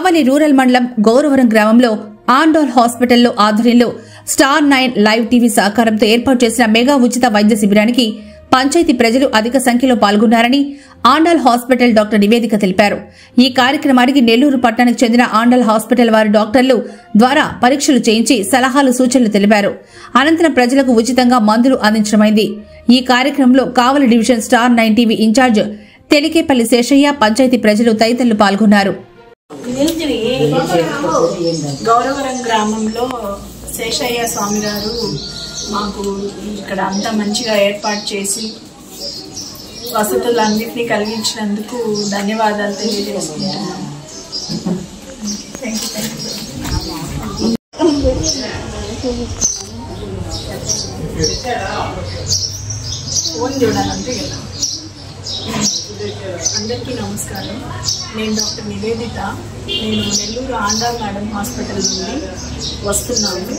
కావలి rural మండలం గౌరవరం గ్రామంలో ఆండాల్ హాస్పిటల్లో ఆధ్వర్యంలో స్టార్ 9 లైవ్ టీవీ సహకారంతో ఏర్పాటు చేసిన మెగా ఉచిత వైద్య శిబిరానికి పంచాయతీ ప్రజలు అధిక సంఖ్యలో పాల్గొన్నారని ఆండాల్ హాస్పిటల్ డాక్టర్ నివేదిక తెలిపారు. ఈ కార్యక్రమానికి నెల్లూరు పట్టణానికి చెందిన ఆండాల్ హాస్పిటల్ వారి డాక్టర్లు ద్వారా పరీక్షలు చేయించి సలహాలు సూచనలు తెలిపారు. అనంతరం ప్రజలకు ఉచితంగా మందులు అందించడమైంది. ఈ కార్యక్రమంలో Kavali division Star 9 TV incharge Telikepalli Seshayya, పంచాయతీ ప్రజలు తదితరులు పాల్గొన్నారు. గౌరవరం గ్రామంలో శేషయ్య స్వామి గారు మాకు ఇక్కడ అంతా మంచిగా ఏర్పాటు చేసి వసతులన్నింటినీ కలిగించినందుకు ధన్యవాదాలు తెలియజేసుకుంటున్నాము. ఫోన్ చూడాలంటే కదా. అందరికీ నమస్కారం. నేను డాక్టర్ నివేదిత. నేను నెల్లూరు ఆండాల్ మేడం హాస్పిటల్ నుండి వస్తున్నాను.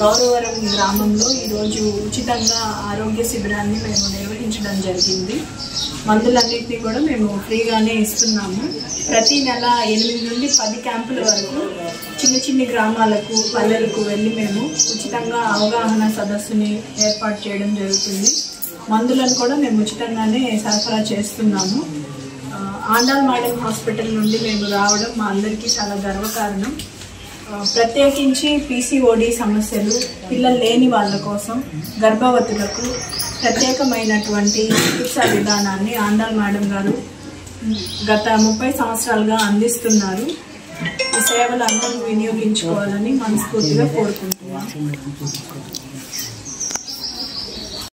గౌరవరం గ్రామంలో ఈరోజు ఉచితంగా ఆరోగ్య శిబిరాన్ని మేము నిర్వహించడం జరిగింది. మందులన్నింటినీ కూడా మేము ఫ్రీగానే ఇస్తున్నాము. ప్రతి నెల 8 నుండి 10 క్యాంపుల వరకు చిన్న గ్రామాలకు, పల్లెలకు వెళ్ళి మేము ఉచితంగా అవగాహన సదస్సుని ఏర్పాటు చేయడం జరుగుతుంది. మందులను కూడా మేము ఉచితంగానే సరఫరా చేస్తున్నాము. ఆండాల్ మేడం హాస్పిటల్ నుండి మేము రావడం మా అందరికీ చాలా గర్వకారణం. ప్రత్యేకించి PCOD సమస్యలు, పిల్లలు లేని వాళ్ళ కోసం, గర్భవతులకు ప్రత్యేకమైనటువంటి చికిత్సా విధానాన్ని ఆండాల్ మేడం గారు గత 30 సంవత్సరాలుగా అందిస్తున్నారు. ఈ సేవలు అందరూ వినియోగించుకోవాలని మనస్ఫూర్తిగా కోరుకుంటున్నాను.